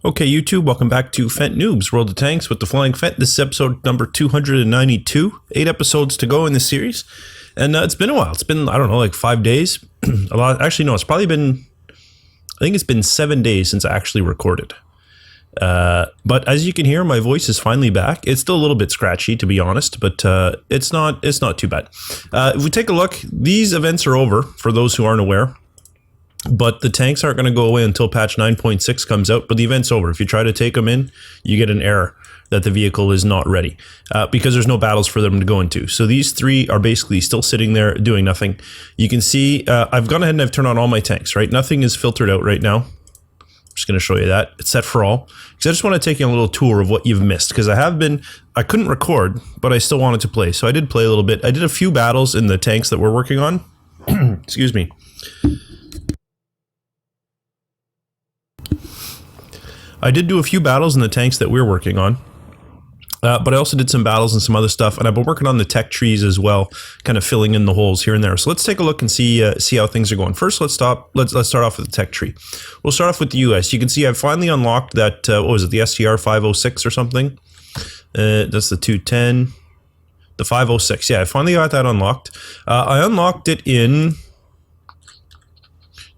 Okay, YouTube, welcome back to Phent Noobs, World of Tanks with the Flying Phent. This is episode number 292. 8 episodes to go in this series. And it's been a while. It's been, I don't know, like 5 days. A lot. Actually, no, it's probably been, I think it's been 7 days since I actually recorded. But as you can hear, my voice is finally back. It's still a little bit scratchy, to be honest, but it's not too bad. If we take a look, these events are over, for those who aren't aware. But the tanks aren't going to go away until patch 9.6 comes out, but the event's over. If you try to take them in, you get an error that the vehicle is not ready because there's no battles for them to go into. So these three are basically still sitting there doing nothing. You can see I've gone ahead and I've turned on all my tanks, right? Nothing is filtered out right now. I'm just going to show you that. It's set for all. Because I just want to take you on a little tour of what you've missed. Because I couldn't record, but I still wanted to play. So I did play a little bit. I did a few battles in the tanks that we're working on. Excuse me. I did do a few battles in the tanks that we're working on, but I also did some battles and some other stuff, and I've been working on the tech trees as well, kind of filling in the holes here and there. So let's take a look and see how things are going. First, let's start off with the tech tree. We'll start off with the US. You can see I've finally unlocked that, what was it, the STR 506 or something? That's the 210, the 506. Yeah, I finally got that unlocked. I unlocked it in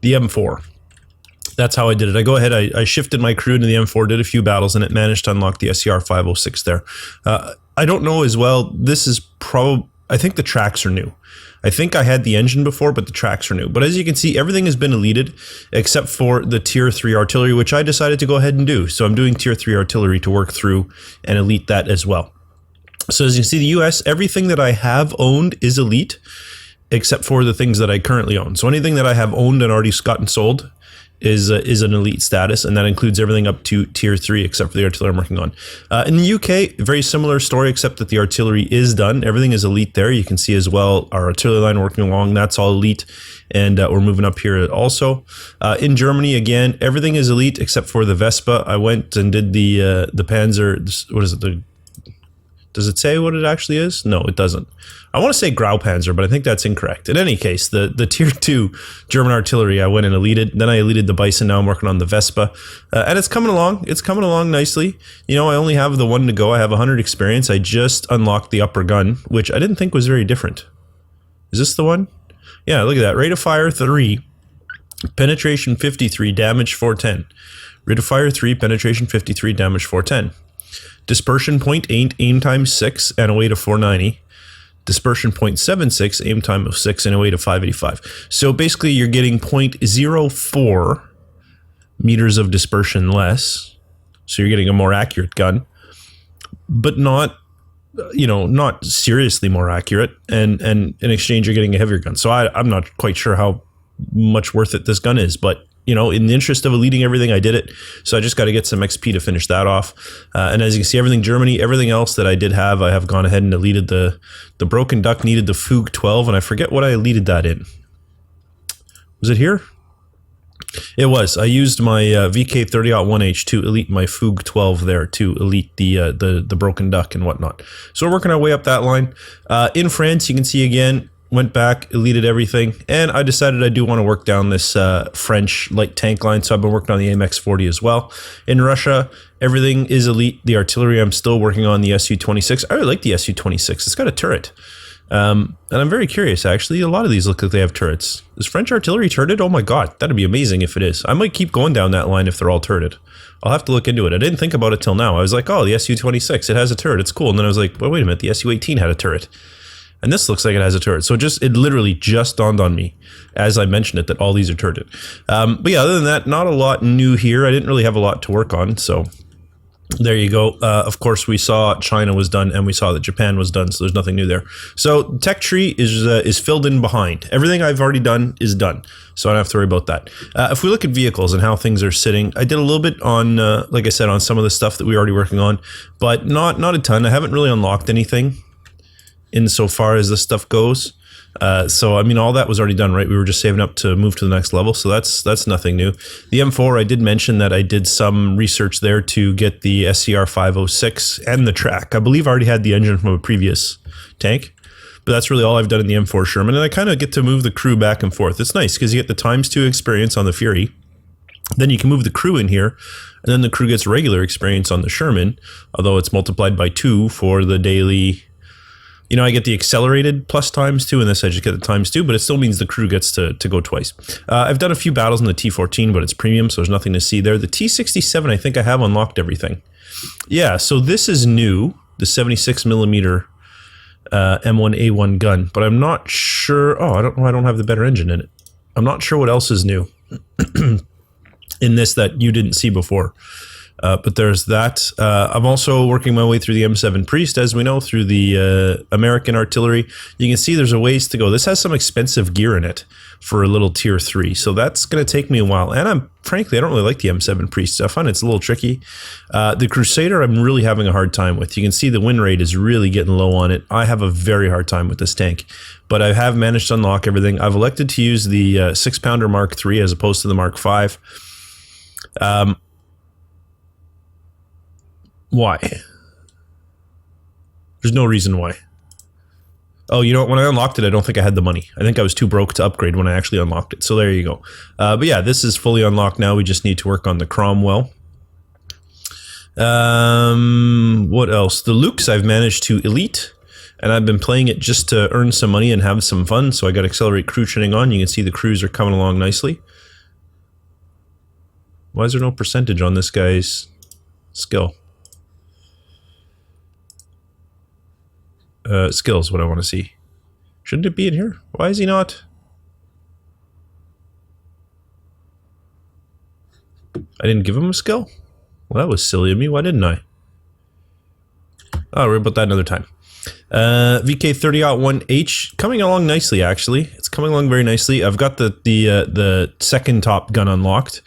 the M4. That's how I did it. I go ahead, I shifted my crew into the M4, did a few battles, and it managed to unlock the SCR 506 there. I don't know as well, this is probably, I think the tracks are new. I think I had the engine before, but the tracks are new. But as you can see, everything has been deleted except for the tier 3 artillery, which I decided to go ahead and do. So I'm doing tier 3 artillery to work through and elite that as well. So as you can see, the US, everything that I have owned is elite, except for the things that I currently own. So anything that I have owned and already gotten sold is an elite status, and that includes everything up to tier 3 except for the artillery I'm working on. In the UK, very similar story, except that the artillery is done. Everything is elite there. You can see as well our artillery line working along, that's all elite, and we're moving up here also. In Germany, again, everything is elite except for the Vespa. I went and did the Panzer, what is it, does it say what it actually is? No, it doesn't. I want to say Graupanzer, but I think that's incorrect. In any case, the tier 2 German artillery, I went and elited. Then I elited the Bison. Now I'm working on the Vespa. And it's coming along. It's coming along nicely. You know, I only have the one to go. I have 100 experience. I just unlocked the upper gun, which I didn't think was very different. Is this the one? Yeah, look at that. Rate of fire 3. Penetration 53. Damage 410. Rate of fire 3. Penetration 53. Damage 410. Dispersion 0.8, aim time 6, and a weight of 490. Dispersion 0.76, aim time of 6, and a weight of 585. So basically you're getting 0.04 meters of dispersion less. So you're getting a more accurate gun, but not, you know, not seriously more accurate. And in exchange, you're getting a heavier gun. So I'm not quite sure how much worth it this gun is, but you know, in the interest of eliting everything, I did it. So I just got to get some XP to finish that off. And as you can see, everything Germany, everything else that I did have, I have gone ahead and deleted. The Broken Duck needed the Fug 12, and I forget what I deleted that in. Was it here? It was. I used my VK30-1H to elite my Fug 12 there to elite the Broken Duck and whatnot. So we're working our way up that line. In France, you can see again, went back, deleted everything, and I decided I do want to work down this French light tank line, so I've been working on the AMX-40 as well. In Russia, everything is elite. The artillery, I'm still working on the Su-26. I really like the Su-26. It's got a turret. And I'm very curious, actually. A lot of these look like they have turrets. Is French artillery turreted? Oh my god, that'd be amazing if it is. I might keep going down that line if they're all turreted. I'll have to look into it. I didn't think about it till now. I was like, oh, the Su-26, it has a turret. It's cool. And then I was like, well, wait a minute, the Su-18 had a turret. And this looks like it has a turret. So it literally just dawned on me as I mentioned it that all these are turreted. But yeah, other than that, not a lot new here. I didn't really have a lot to work on. So there you go. Of course, we saw China was done and we saw that Japan was done. So there's nothing new there. So tech tree is filled in behind. Everything I've already done is done. So I don't have to worry about that. If we look at vehicles and how things are sitting, I did a little bit on, like I said, on some of the stuff that we were already working on, but not a ton. I haven't really unlocked anything insofar as this stuff goes. So I mean, all that was already done, right? We were just saving up to move to the next level, so that's nothing new. The M4, I did mention that I did some research there to get the SCR 506 and the track. I believe I already had the engine from a previous tank, but that's really all I've done in the M4 Sherman, and I kind of get to move the crew back and forth. It's nice because you get the ×2 experience on the Fury, Then you can move the crew in here, and then the crew gets regular experience on the Sherman, although it's multiplied by 2 for the daily. You know, I get the accelerated plus ×2, and this I just get the ×2, but it still means the crew gets to go twice. I've done a few battles in the T14, but it's premium, so there's nothing to see there. The T67, I think I have unlocked everything. Yeah, so this is new, the 76mm M1A1 gun, but I'm not sure. Oh, I don't have the better engine in it. I'm not sure what else is new in this that you didn't see before. But there's that. I'm also working my way through the M7 Priest, as we know, through the American artillery. You can see there's a ways to go. This has some expensive gear in it for a little tier 3, so that's going to take me a while. And frankly, I don't really like the M7 Priest. I find it's a little tricky. The Crusader, I'm really having a hard time with. You can see the win rate is really getting low on it. I have a very hard time with this tank, but I have managed to unlock everything. I've elected to use the 6-pounder Mark III as opposed to the Mark V. Why? There's no reason why. Oh, you know what? When I unlocked it, I don't think I had the money. I think I was too broke to upgrade when I actually unlocked it. So there you go. But yeah, this is fully unlocked now. We just need to work on the Cromwell. What else? The Lukes I've managed to elite, and I've been playing it just to earn some money and have some fun. So I got Accelerate Crew Training on. You can see the crews are coming along nicely. Why is there no percentage on this guy's skill? Skills, what I want to see. Shouldn't it be in here? Why is he not? I didn't give him a skill? Well, that was silly of me. Why didn't I? Oh, we're about that another time. VK30-1H coming along nicely, actually. It's coming along very nicely. I've got the second top gun unlocked.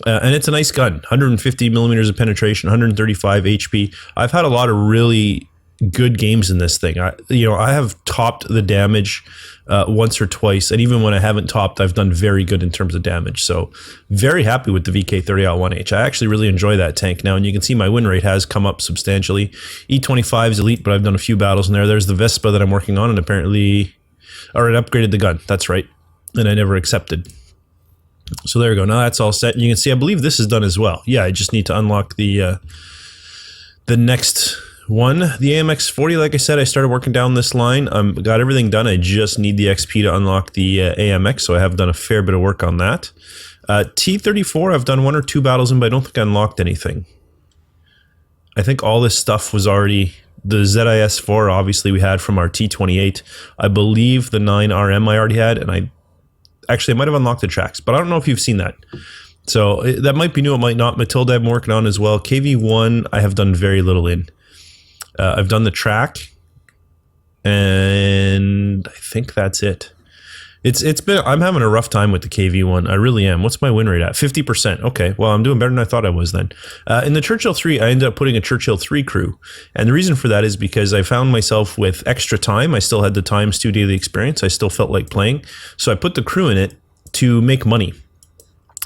And it's a nice gun. 150mm of penetration, 135 HP. I've had a lot of really good games in this thing. I have topped the damage once or twice, and even when I haven't topped, I've done very good in terms of damage. So very happy with the VK30-1H. I actually really enjoy that tank now, and you can see my win rate has come up substantially. E25 is elite, but I've done a few battles in there. There's the Vespa that I'm working on, and apparently, or it upgraded the gun. That's right, and I never accepted. So there we go. Now that's all set. And you can see, I believe this is done as well. Yeah, I just need to unlock the next one. The AMX-40, like I said, I started working down this line. Got everything done. I just need the XP to unlock the AMX, so I have done a fair bit of work on that. T-34, I've done 1 or 2 battles in, but I don't think I unlocked anything. I think all this stuff was already... The ZIS-4, obviously, we had from our T-28. I believe the 9RM I already had, and I might have unlocked the tracks, but I don't know if you've seen that. So that might be new, it might not. Matilda I'm working on as well. KV-1, I have done very little in. I've done the track, and I think that's it. It's been, I'm having a rough time with the KV-1. I really am. What's my win rate at? 50%. Okay, well, I'm doing better than I thought I was then. In the Churchill 3, I ended up putting a Churchill 3 crew, and the reason for that is because I found myself with extra time. I still had the ×2 daily experience. I still felt like playing, so I put the crew in it to make money.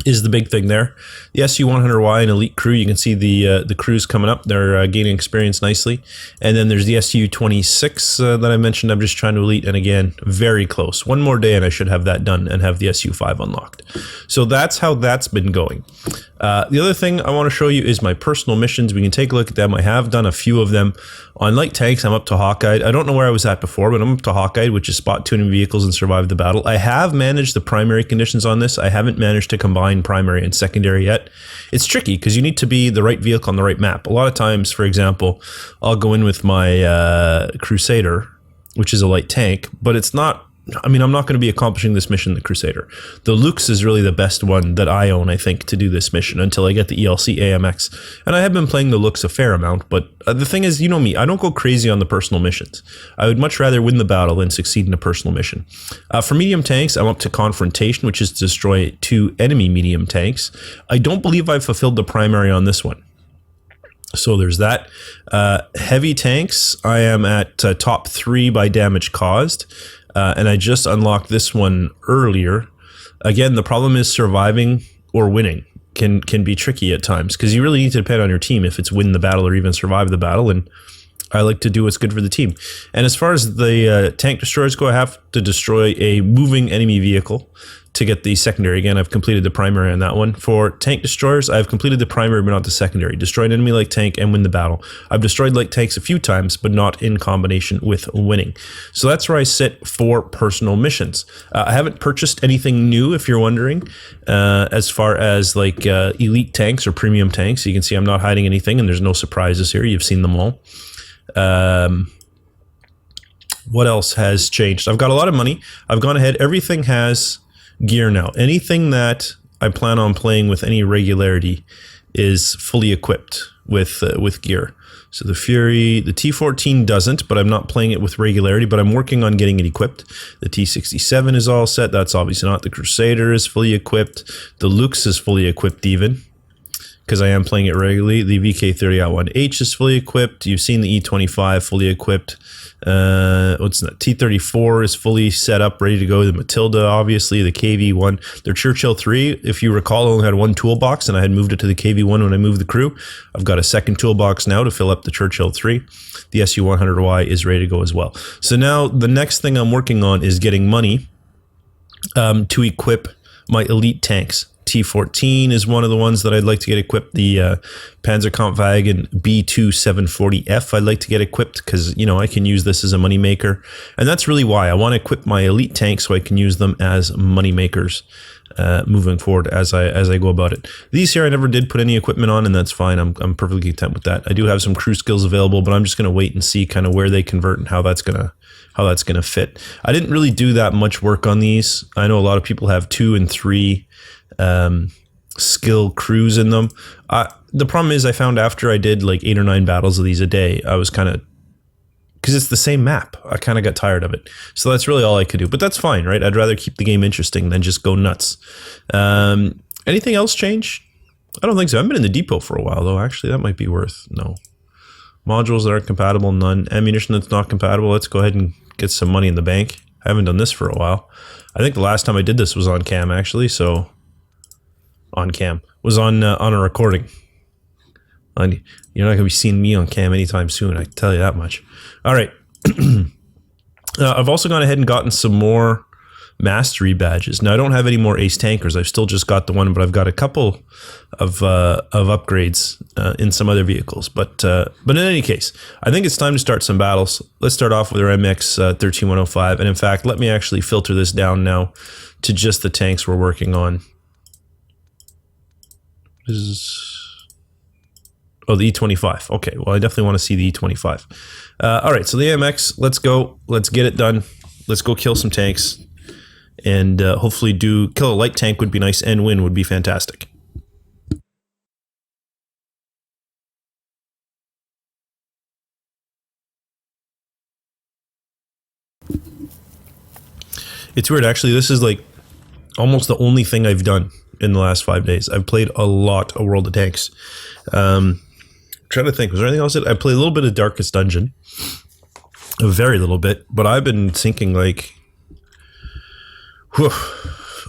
Is the big thing there. The SU-100Y, an elite crew. You can see the crews coming up. They're gaining experience nicely. And then there's the SU-26 that I mentioned. I'm just trying to elite, and again, very close. One more day and I should have that done and have the SU-5 unlocked. So that's how that's been going. The other thing I want to show you is my personal missions. We can take a look at them. I have done a few of them. On light tanks, I'm up to Hawkeye. I don't know where I was at before, but I'm up to Hawkeye, which is spot tuning vehicles and survive the battle. I have managed the primary conditions on this. I haven't managed to combine primary and secondary yet. It's tricky because you need to be the right vehicle on the right map. A lot of times, for example, I'll go in with my Crusader, which is a light tank, but it's not... I mean, I'm not going to be accomplishing this mission, the Crusader. The Lukes is really the best one that I own, I think, to do this mission until I get the ELC AMX. And I have been playing the Lukes a fair amount, but the thing is, you know me, I don't go crazy on the personal missions. I would much rather win the battle than succeed in a personal mission. For medium tanks, I'm up to Confrontation, which is to destroy 2 enemy medium tanks. I don't believe I've fulfilled the primary on this one. So there's that. Heavy tanks, I am at top 3 by damage caused. And I just unlocked this one earlier. Again, the problem is surviving or winning can be tricky at times because you really need to depend on your team if it's win the battle or even survive the battle. And I like to do what's good for the team. And as far as the tank destroyers go, I have to destroy a moving enemy vehicle to get the secondary. Again, I've completed the primary on that one. For tank destroyers, I've completed the primary but not the secondary. Destroy an enemy like tank and win the battle. I've destroyed like tanks a few times, but not in combination with winning. So that's where I sit for personal missions. I haven't purchased anything new, if you're wondering, as far as like elite tanks or premium tanks. You can see I'm not hiding anything, and there's no surprises here. You've seen them all. What else has changed? I've got a lot of money. I've gone ahead. Everything has gear now. Anything that I plan on playing with any regularity is fully equipped with gear. So the Fury, the T14 doesn't, but I'm not playing it with regularity, but I'm working on getting it equipped. The T67 is all set. That's obviously not. The Crusader is fully equipped. The Lux is fully equipped even, because I am playing it regularly. The VK30-1H is fully equipped. You've seen the E25 fully equipped. What's that? T34 is fully set up, ready to go. The Matilda, obviously, the KV1. Their Churchill 3, if you recall, only had one toolbox, and I had moved it to the KV1 when I moved the crew. I've got a second toolbox now to fill up the Churchill 3. The SU-100Y is ready to go as well. So now the next thing I'm working on is getting money to equip my elite tanks. T14 is one of the ones that I'd like to get equipped. The Panzerkampfwagen B2740F I'd like to get equipped because, you know, I can use this as a money maker. And that's really why I want to equip my elite tanks so I can use them as money makers moving forward as I go about it. These here I never did put any equipment on, and that's fine. I'm perfectly content with that. I do have some crew skills available, but I'm just going to wait and see kind of where they convert and how that's going to fit. I didn't really do that much work on these. I know a lot of people have 2 and 3 skill crews in them. The problem is I found after I did like 8 or 9 battles of these a day, I was kind of, because it's the same map, I kind of got tired of it. So that's really all I could do, but that's fine, right? I'd rather keep the game interesting than just go nuts. Anything else change? I don't think so. I've been in the depot for a while though. Actually, that might be worth, no. Modules that aren't compatible, none. Ammunition that's not compatible, let's go ahead and get some money in the bank. I haven't done this for a while. I think the last time I did this was on cam actually, so on cam was on a recording. You're not gonna be seeing me on cam anytime soon, I can tell you that much. All right. I've also gone ahead and gotten some more mastery badges. Now I don't have any more ace tankers. I've still just got the one, but I've got a couple of upgrades in some other vehicles. But in any case, I think it's time to start some battles. Let's start off with our MX 13105, and in fact, let me actually filter this down now to just the tanks we're working on. Oh, the E25. Okay, well, I definitely want to see the E25. All right, so the AMX, let's go. Let's get it done. Let's go kill some tanks. And hopefully kill a light tank would be nice, and win would be fantastic. It's weird, actually. This is like almost the only thing I've done in the last 5 days. I've played a lot of World of Tanks. Trying to think, was there anything else? I played a little bit of Darkest Dungeon, a very little bit, but I've been thinking like, whew,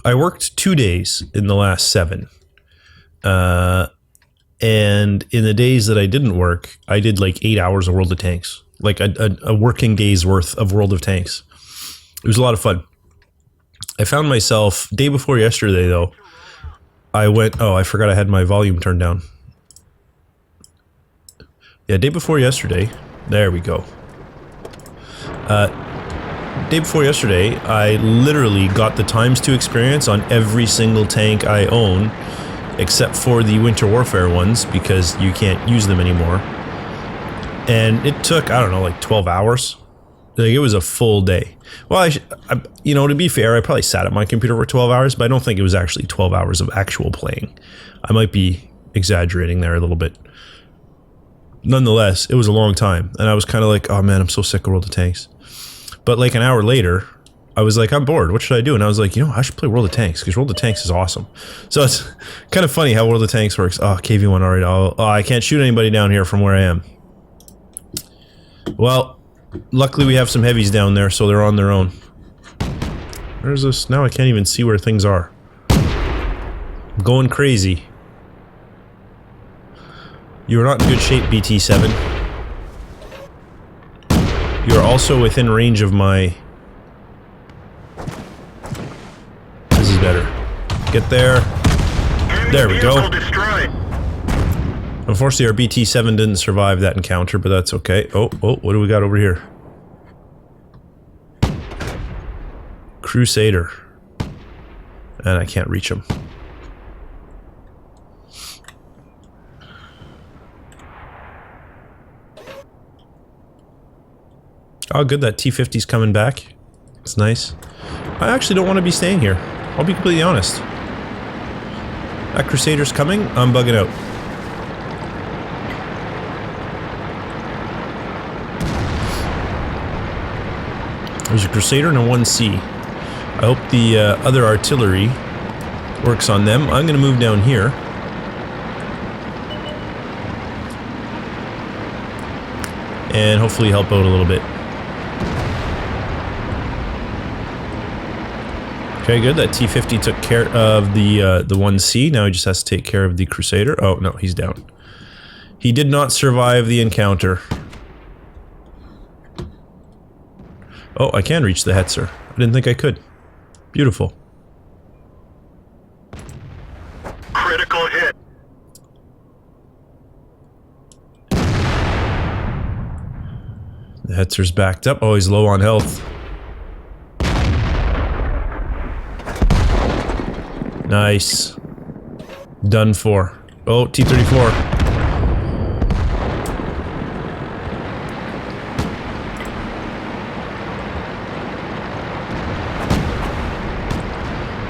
I worked 2 days in the last 7, and in the days that I didn't work, I did like 8 hours of World of Tanks, like a working day's worth of World of Tanks. It was a lot of fun. I found myself, day before yesterday though, I went, oh, I forgot I had my volume turned down. Yeah, day before yesterday, there we go. Day before yesterday, I literally got the ×2 experience on every single tank I own, except for the Winter Warfare ones, because you can't use them anymore. And it took, I don't know, like 12 hours. Like, it was a full day. Well, you know, to be fair, I probably sat at my computer for 12 hours, but I don't think it was actually 12 hours of actual playing. I might be exaggerating there a little bit. Nonetheless, it was a long time, and I was kind of like, oh man, I'm so sick of World of Tanks. But like an hour later, I was like, I'm bored, what should I do? And I was like, you know, I should play World of Tanks, because World of Tanks is awesome. So it's kind of funny how World of Tanks works. Oh, KV1 already. Oh, I can't shoot anybody down here from where I am. Well, luckily we have some heavies down there, so they're on their own. Where's this? Now I can't even see where things are. I'm going crazy. You are not in good shape, BT7. You are also within range of my... This is better. Get there. There we go. Unfortunately, our BT-7 didn't survive that encounter, but that's okay. Oh, what do we got over here? Crusader. And I can't reach him. Oh, good, that T-50's coming back. It's nice. I actually don't want to be staying here. I'll be completely honest. That Crusader's coming, I'm bugging out. There's a Crusader and a 1C. I hope the other artillery works on them. I'm going to move down here. And hopefully help out a little bit. Okay, good. That T-50 took care of the 1C. Now he just has to take care of the Crusader. Oh, no, he's down. He did not survive the encounter. Oh, I can reach the Hetzer. I didn't think I could. Beautiful. Critical hit. The Hetzer's backed up. Oh, he's low on health. Nice. Done for. Oh, T-34.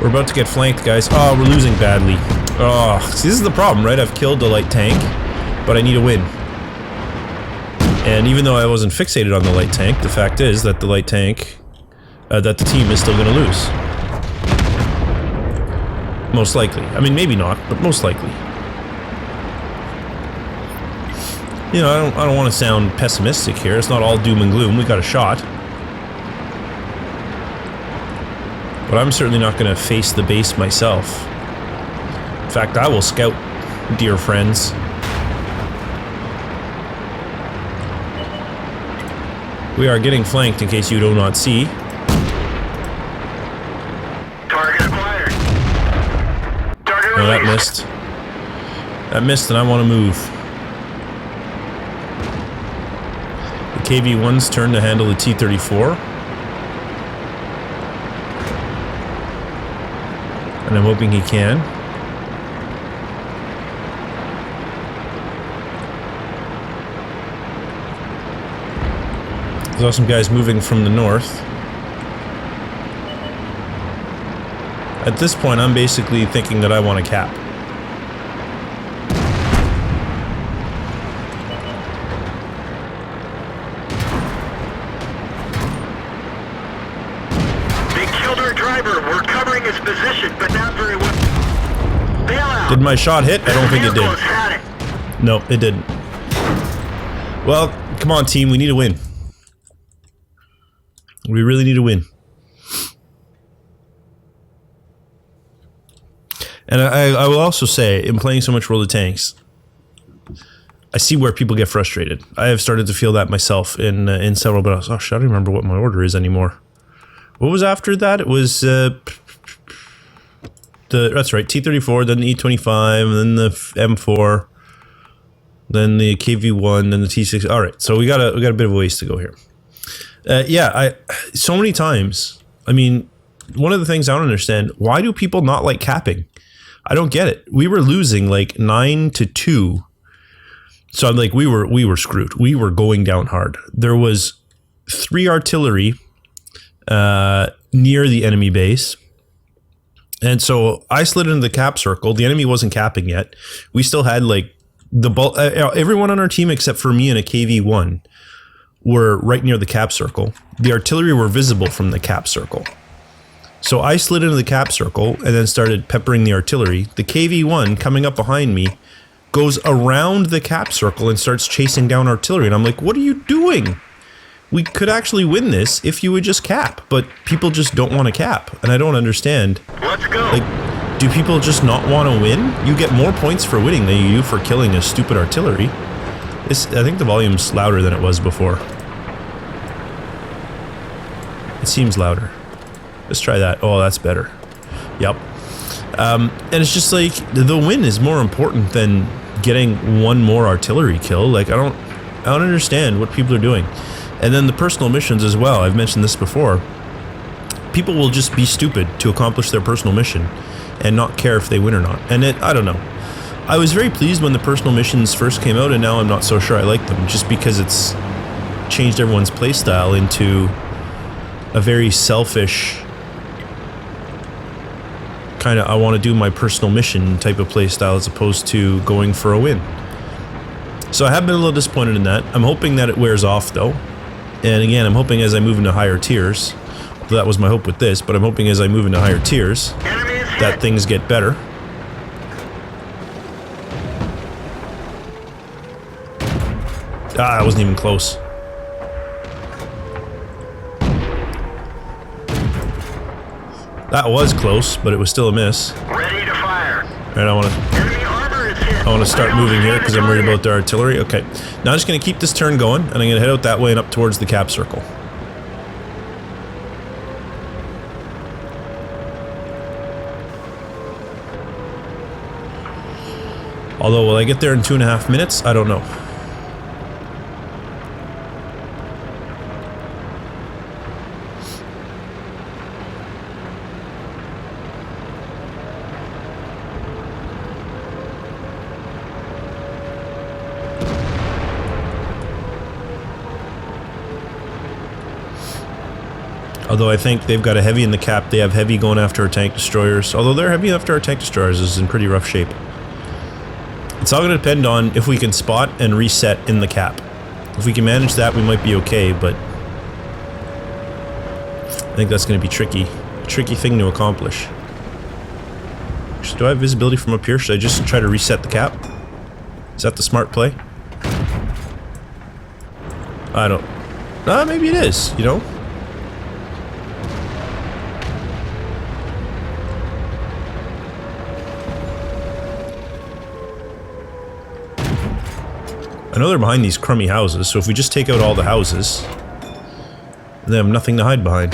We're about to get flanked, guys. Oh, we're losing badly. Oh, see, this is the problem, right? I've killed the light tank, but I need a win. And even though I wasn't fixated on the light tank, the fact is that the light tank, that the team is still going to lose. Most likely. I mean, maybe not, but most likely. You know, I don't want to sound pessimistic here. It's not all doom and gloom. We got a shot. But I'm certainly not going to face the base myself. In fact, I will scout, dear friends. We are getting flanked, in case you do not see. Target acquired. Target No, that released. missed. That missed, and I want to move. The KV-1's turn to handle the T-34. And I'm hoping he can. There's also some guys moving from the north. At this point, I'm basically thinking that I want to cap. They killed our driver. We're covering his position, but not very well. Bail out. Did my shot hit? I don't think it did. Vehicles had it. No, it didn't. Well, come on, team. We need a win. We really need a win. And I will also say, in playing so much World of Tanks, I see where people get frustrated. I have started to feel that myself in several battles. Oh, shit, I don't remember what my order is anymore. What was after that? It was that's right, T-34, then the E-25, then the M4, then the KV-1, then the T-6. All right, so we got a bit of a ways to go here. Yeah, so many times. I mean, one of the things I don't understand, why do people not like capping? I don't get it. We were losing like 9-2. So I'm like, we were screwed. We were going down hard. There was 3 artillery near the enemy base. And so I slid into the cap circle. The enemy wasn't capping yet. We still had like the everyone on our team except for me and a KV-1 were right near the cap circle. The artillery were visible from the cap circle. So I slid into the cap circle and then started peppering the artillery. The KV-1 coming up behind me goes around the cap circle and starts chasing down artillery. And I'm like, what are you doing? We could actually win this if you would just cap, but people just don't want to cap, and I don't understand. Let's go. Like, do people just not want to win? You get more points for winning than you do for killing a stupid artillery. I think the volume's louder than it was before. It seems louder. Let's try that. Oh, that's better. Yep. And it's just like, the win is more important than getting one more artillery kill. Like, I don't understand what people are doing. And then the personal missions as well. I've mentioned this before. People will just be stupid to accomplish their personal mission and not care if they win or not. And I don't know. I was very pleased when the personal missions first came out, and now I'm not so sure I like them, just because it's changed everyone's playstyle into a very selfish kind of, I want to do my personal mission type of playstyle as opposed to going for a win. So I have been a little disappointed in that. I'm hoping that it wears off though. And again, I'm hoping as I move into higher tiers, that was my hope with this, but I'm hoping as I move into higher tiers that things get better. Ah, that wasn't even close. That was close, but it was still a miss. Ready to fire. Alright, I want to start moving here because I'm worried about the artillery. Okay, now I'm just going to keep this turn going, and I'm going to head out that way and up towards the cap circle. Although, will I get there in 2.5 minutes? I don't know. Although I think they've got a heavy in the cap, they have heavy going after our tank destroyers. Although their heavy after our tank destroyers is in pretty rough shape. It's all going to depend on if we can spot and reset in the cap. If we can manage that, we might be okay, but I think that's going to be tricky. Tricky thing to accomplish. Do I have visibility from up here? Should I just try to reset the cap? Is that the smart play? I don't... maybe it is, you know? I know they're behind these crummy houses, so if we just take out all the houses, they have nothing to hide behind.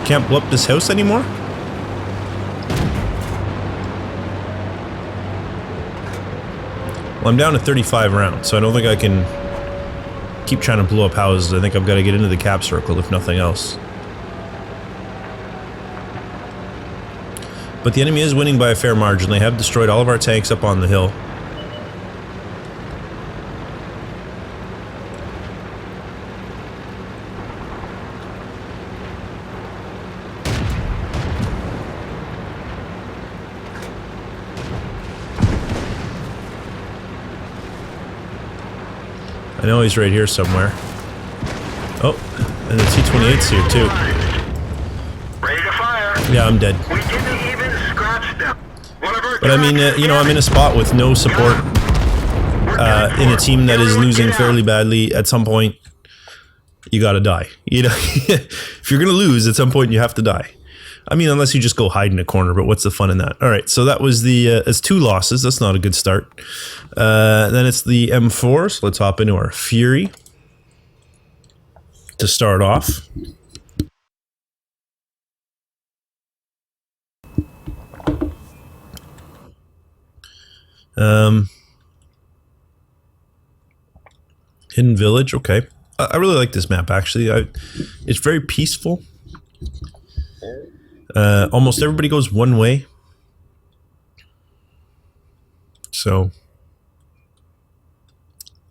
Can't blow up this house anymore? Well, I'm down to 35 rounds, so I don't think I can keep trying to blow up houses. I think I've got to get into the cap circle, if nothing else. But the enemy is winning by a fair margin. They have destroyed all of our tanks up on the hill. I know he's right here somewhere. Oh, and the T-28's here too. Ready to fire. Yeah, I'm dead. We didn't even scratch them. But I mean, you know, I'm in a spot with no support in a team that is losing fairly badly. At some point, you gotta die. You know, if you're gonna lose, at some point you have to die. I mean, unless you just go hide in a corner, but what's the fun in that? All right, so that was the, it's 2 losses. That's not a good start. Then it's the M4, so let's hop into our Fury to start off. Hidden Village, okay. I really like this map, actually. It's very peaceful. Almost everybody goes one way. So,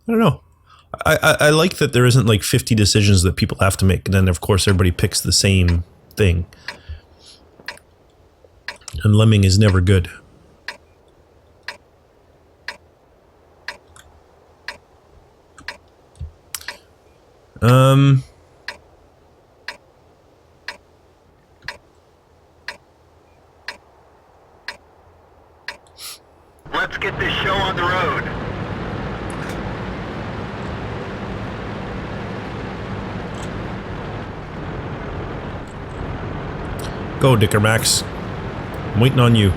I don't know. I like that there isn't like 50 decisions that people have to make, and then of course everybody picks the same thing. And lemming is never good. Let's get this show on the road. Go, Dicker Max. I'm waiting on you.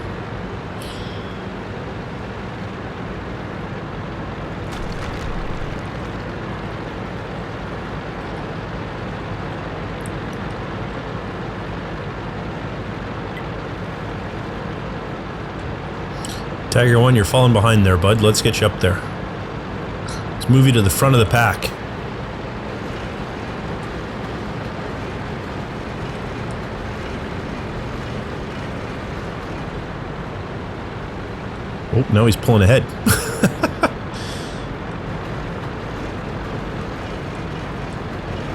Tiger 1, you're falling behind there, bud. Let's get you up there. Let's move you to the front of the pack. Oh, now he's pulling ahead.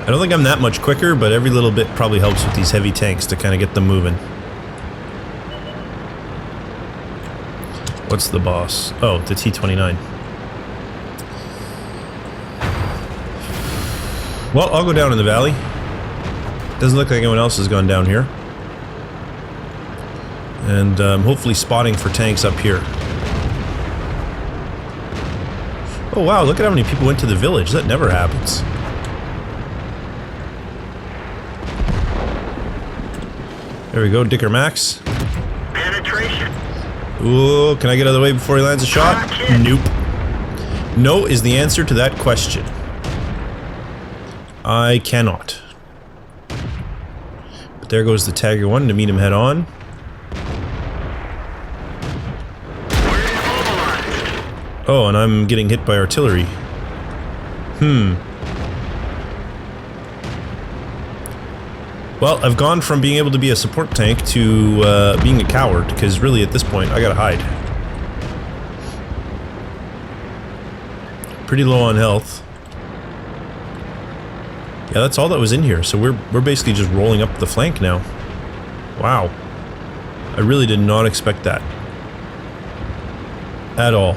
I don't think I'm that much quicker, but every little bit probably helps with these heavy tanks to kind of get them moving. What's the boss? Oh, the T-29. Well, I'll go down in the valley. Doesn't look like anyone else has gone down here. And hopefully spotting for tanks up here. Oh wow, look at how many people went to the village. That never happens. There we go, Dicker Max. Penetration. Ooh, can I get out of the way before he lands a shot? Nope. No is the answer to that question. I cannot. But there goes the Tiger 1 to meet him head on. Oh, and I'm getting hit by artillery. Well, I've gone from being able to be a support tank to being a coward, because really at this point I gotta hide. Pretty low on health. Yeah, that's all that was in here, so we're basically just rolling up the flank now. Wow. I really did not expect that. At all.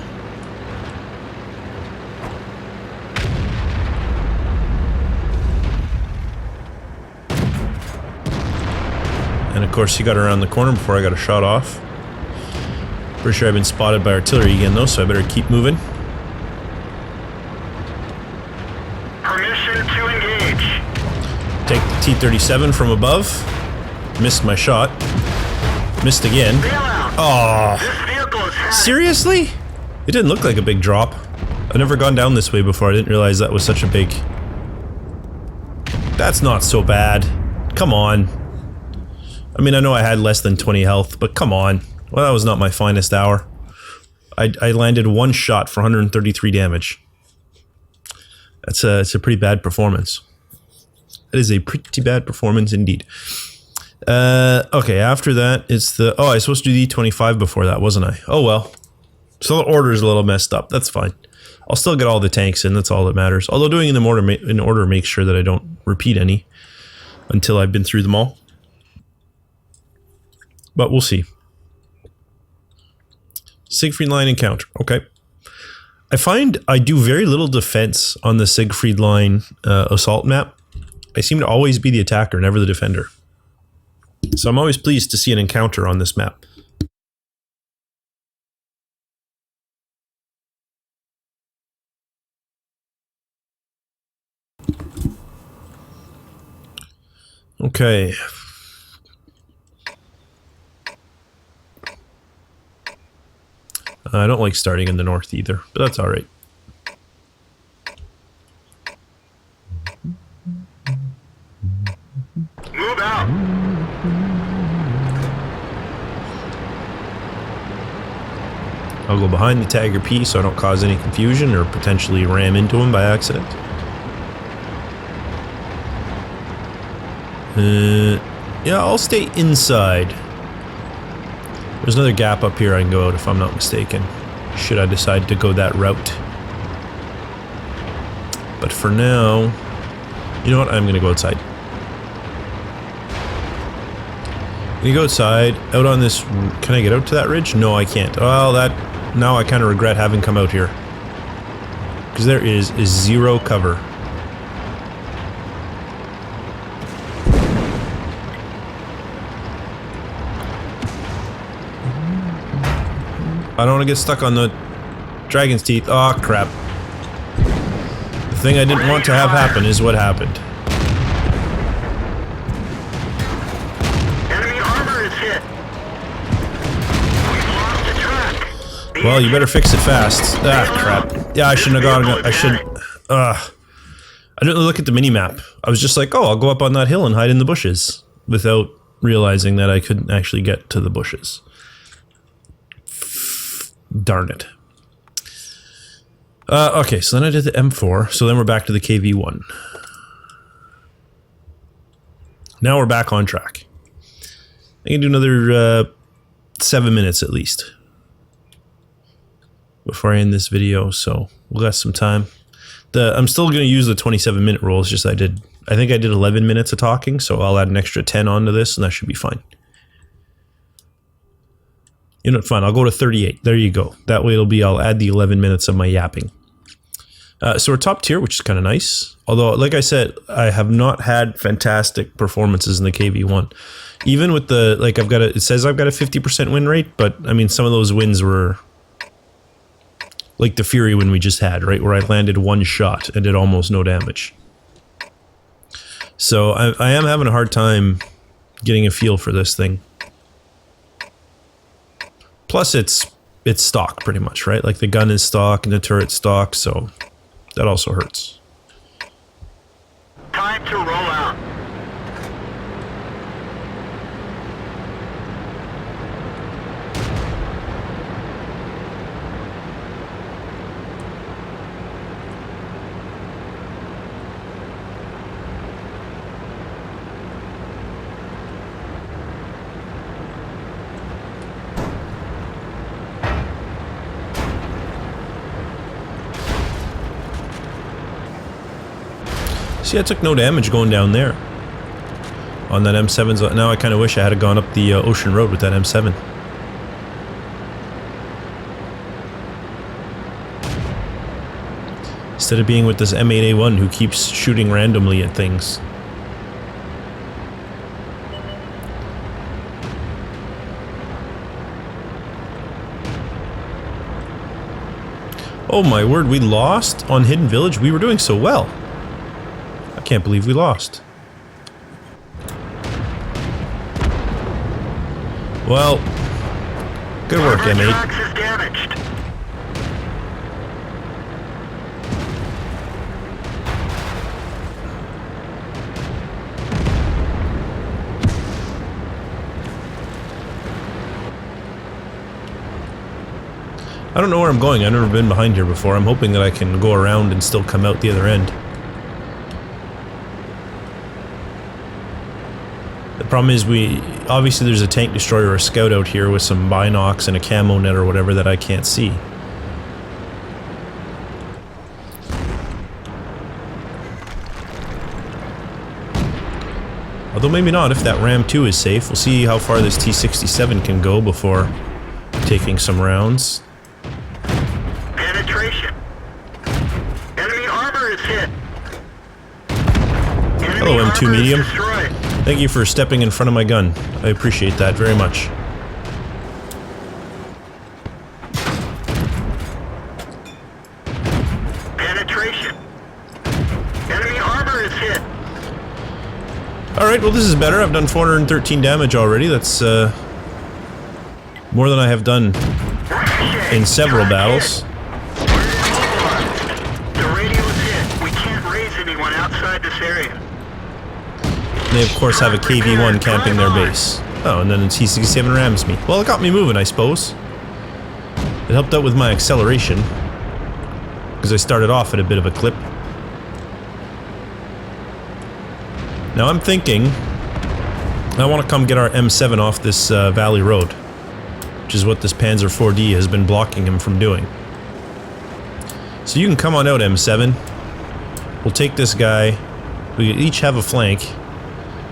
And of course he got around the corner before I got a shot off. Pretty sure I've been spotted by artillery again though, so I better keep moving. Permission to engage. Take the T-37 from above. Missed my shot. Missed again. Oh, This vehicle is headed. seriously? It didn't look like a big drop. I've never gone down this way before. I didn't realize that was such a big... That's not so bad. Come on. I mean, I know I had less than 20 health, but come on. Well, that was not my finest hour. I landed one shot for 133 damage. It's a pretty bad performance. It is a pretty bad performance indeed. Okay, after that, it's the... Oh, I was supposed to do the E-25 before that, wasn't I? Oh, well. So the order is a little messed up. That's fine. I'll still get all the tanks in. That's all that matters. Although doing them in order makes sure that I don't repeat any until I've been through them all. But we'll see. Siegfried Line encounter. Okay. I find I do very little defense on the Siegfried Line assault map. I seem to always be the attacker, never the defender. So I'm always pleased to see an encounter on this map. Okay. I don't like starting in the north either, but that's alright. Move out. I'll go behind the Tiger P so I don't cause any confusion or potentially ram into him by accident. Yeah, I'll stay inside. There's another gap up here I can go out if I'm not mistaken, should I decide to go that route. But for now, you know what, I'm gonna go outside. I'm gonna go outside, out on this... Can I get out to that ridge? No, I can't. Well, now I kind of regret having come out here. Because there is zero cover. I don't want to get stuck on the dragon's teeth. Oh, crap. The thing I didn't want to have happen is what happened. Enemy armor Well, you better fix it fast. Ah, crap. Yeah, I shouldn't have gone. I should. I didn't look at the mini-map. I was just like, oh, I'll go up on that hill and hide in the bushes, without realizing that I couldn't actually get to the bushes. Darn it. Okay, so then I did the M4, so then we're back to the KV-1. Now we're back on track. I can do another 7 minutes at least before I end this video, so we'll got some time. I'm still going to use the 27-minute rule. It's just I think I did 11 minutes of talking, so I'll add an extra 10 onto this, and that should be fine. You know, fine. I'll go to 38. There you go. That way I'll add the 11 minutes of my yapping. So we're top tier, which is kind of nice. Although, like I said, I have not had fantastic performances in the KV-1. Even with the, like, it says I've got a 50% win rate, but, I mean, some of those wins were like the Fury win we just had, right? Where I landed one shot and did almost no damage. So I am having a hard time getting a feel for this thing. Plus it's stock pretty much, right? Like the gun is stock and the turret's stock, so that also hurts. Time to roll out. See, I took no damage going down there on that M7. Now I kind of wish I had gone up the ocean road with that M7. Instead of being with this M8A1 who keeps shooting randomly at things. Oh my word, we lost on Hidden Village? We were doing so well. I can't believe we lost. Well, good work, M8. I don't know where I'm going. I've never been behind here before. I'm hoping that I can go around and still come out the other end. The problem is obviously there's a tank destroyer or a scout out here with some binocs and a camo net or whatever that I can't see. Although maybe not, if that Ram 2 is safe. We'll see how far this T-67 can go before taking some rounds. Penetration. Enemy armor is hit. Hello, M2 medium. Thank you for stepping in front of my gun. I appreciate that very much. Penetration. Enemy armor is hit. Alright, well this is better. I've done 413 damage already. That's more than I have done in several battles. The radio is hit. We can't raise anyone outside this area. They of course have a KV-1 camping their base. Oh, and then the T-67 rams me. Well, it got me moving, I suppose. It helped out with my acceleration, because I started off at a bit of a clip. Now I'm thinking I want to come get our M7 off this valley road, which is what this Panzer 4D has been blocking him from doing. So you can come on out, M7. We'll take this guy. We each have a flank.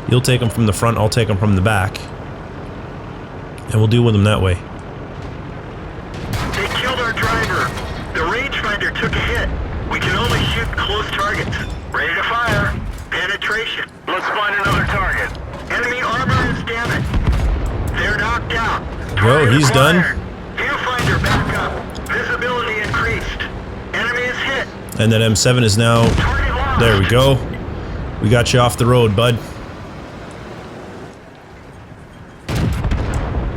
You'll take him from the front, I'll take him from the back. And we'll deal with him that way. They killed our driver. The rangefinder took a hit. We can only shoot close targets. Ready to fire. Penetration. Let's find another target. Enemy armor is damaged. They're knocked out. Well, he's done. Viewfinder back up. Visibility increased. Enemy is hit. And that M7 is now... There we go. We got you off the road, bud.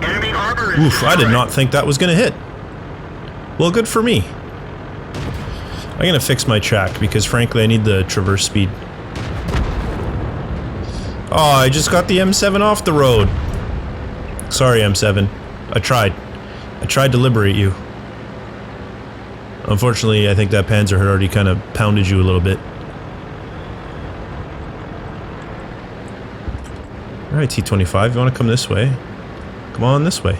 Enemy armor is Oof, I did not think that was gonna hit. Well, good for me. I'm gonna fix my track because frankly I need the traverse speed. Oh, I just got the M7 off the road. Sorry, M7. I tried. I tried to liberate you. Unfortunately, I think that Panzer had already kind of pounded you a little bit. Alright, T-25, you want to come this way? Come on this way.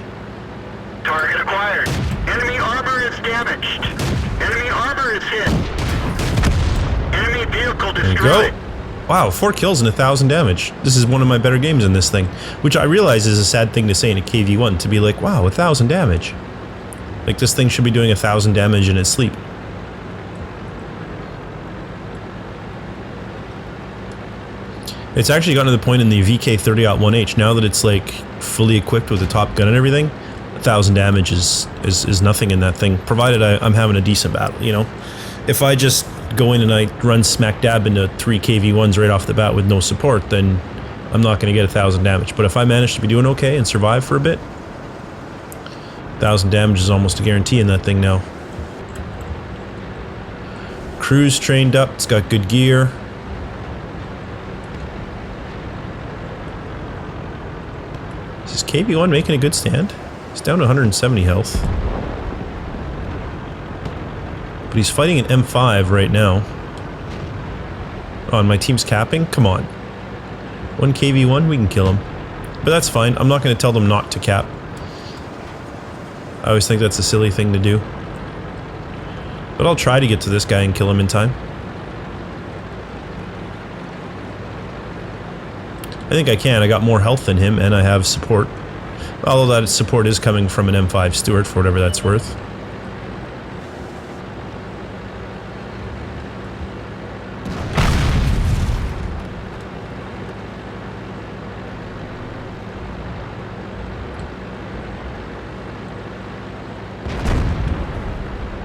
Target acquired. Enemy armor is damaged. Enemy armor is hit. Enemy vehicle There you destroyed. go. Wow, 4 kills and 1,000 damage. This is one of my better games in this thing. Which I realize is a sad thing to say in a KV-1, to be like, wow, 1,000 damage. Like, this thing should be doing 1,000 damage in its sleep. It's actually gotten to the point in the VK30-1H, now that it's like fully equipped with a top gun and everything, 1,000 damage is nothing in that thing, provided I'm having a decent battle, you know? If I just go in and I run smack dab into 3 KV-1s right off the bat with no support, then I'm not going to get 1,000 damage. But if I manage to be doing okay and survive for a bit, 1,000 damage is almost a guarantee in that thing now. Crew's trained up, it's got good gear. Is this KV-1 making a good stand? He's down to 170 health. But he's fighting an M5 right now. Oh, and my team's capping? Come on. 1 KV-1, we can kill him. But that's fine, I'm not going to tell them not to cap. I always think that's a silly thing to do. But I'll try to get to this guy and kill him in time. I think I can, I got more health than him and I have support. Although that support is coming from an M5 Stewart for whatever that's worth.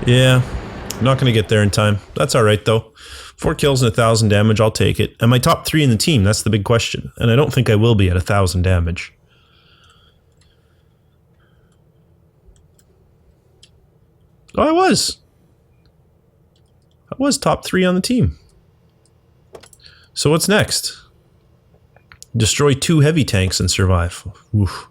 Yeah, I'm not going to get there in time. That's alright though. 4 kills and 1,000 damage, I'll take it. Am I top 3 in the team? That's the big question. And I don't think I will be at 1,000 damage. Oh, I was. I was top 3 on the team. So what's next? Destroy 2 heavy tanks and survive. Oof.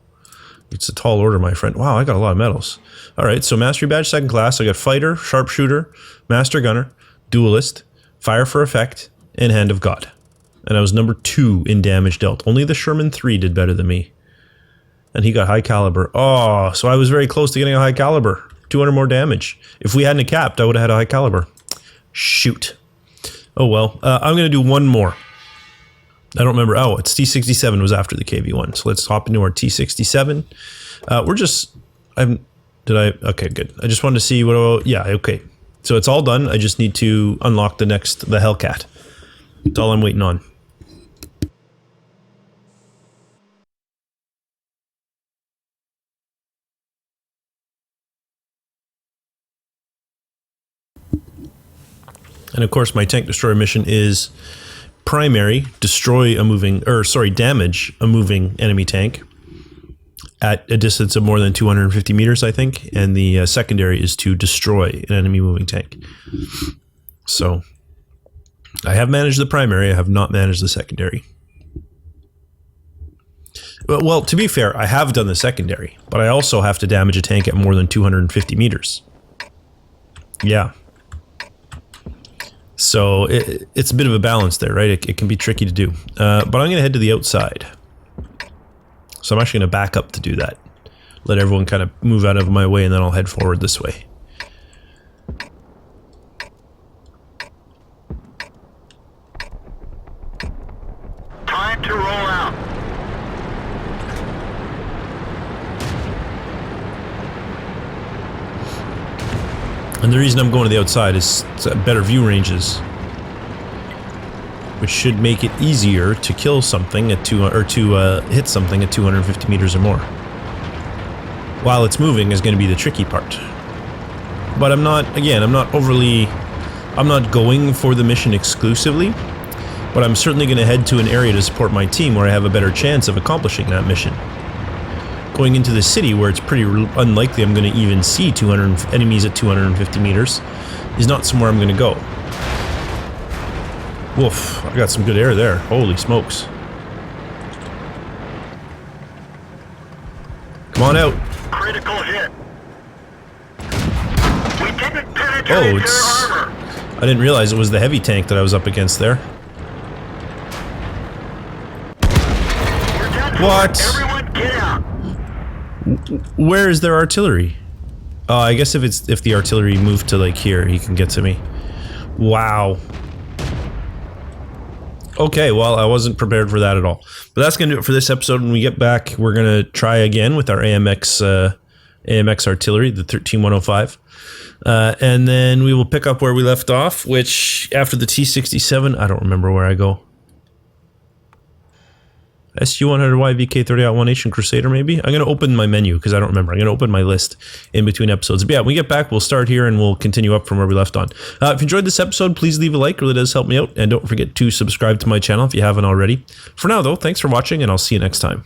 It's a tall order, my friend. Wow, I got a lot of medals. Alright, so Mastery Badge 2nd class. I got Fighter, Sharpshooter, Master Gunner, Duelist, Fire for Effect, and Hand of God. And I was number 2 in damage dealt. Only the Sherman 3 did better than me. And he got High Caliber. Oh, so I was very close to getting a High Caliber. 200 more damage. If we hadn't capped, I would have had a High Caliber. Shoot. Oh well. I'm going to do one more. I don't remember. Oh, it's T67 was after the KV-1. So let's hop into our T67. We're just... Okay, good. I just wanted to see what... Yeah, okay. So it's all done. I just need to unlock the Hellcat. That's all I'm waiting on. And of course, my tank destroyer mission is primary, damage a moving enemy tank at a distance of more than 250 meters, I think. And the secondary is to destroy an enemy moving tank. So I have managed the primary, I have not managed the secondary. Well, to be fair, I have done the secondary, but I also have to damage a tank at more than 250 meters. Yeah. So it's a bit of a balance there, right? It can be tricky to do. But I'm going to head to the outside. So I'm actually going to back up to do that. Let everyone kind of move out of my way and then I'll head forward this way. Time to roll out. And the reason I'm going to the outside is better view ranges, which should make it easier to kill something at hit something at 250 meters or more. While it's moving is going to be the tricky part. But I'm not going for the mission exclusively, but I'm certainly going to head to an area to support my team where I have a better chance of accomplishing that mission. going into the city where it's pretty unlikely I'm going to even see 200 enemies at 250 meters is not somewhere I'm going to go. Woof, I got some good air there. Holy smokes. Come on out. Critical hit. We didn't penetrate their armor. I didn't realize it was the heavy tank that I was up against there. We're done for. What? Everyone get out. Where is their artillery? Oh, I guess if the artillery moved to like here, he can get to me. Wow. Okay, well, I wasn't prepared for that at all. But that's going to do it for this episode. When we get back, we're going to try again with our AMX artillery, the 13105. And then we will pick up where we left off, which after the T-67, I don't remember where I go. SU-100Y VK-30-1 Nation Crusader, maybe? I'm going to open my menu because I don't remember. I'm going to open my list in between episodes. But yeah, when we get back, we'll start here and we'll continue up from where we left on. If you enjoyed this episode, please leave a like. It really does help me out. And don't forget to subscribe to my channel if you haven't already. For now, though, thanks for watching, and I'll see you next time.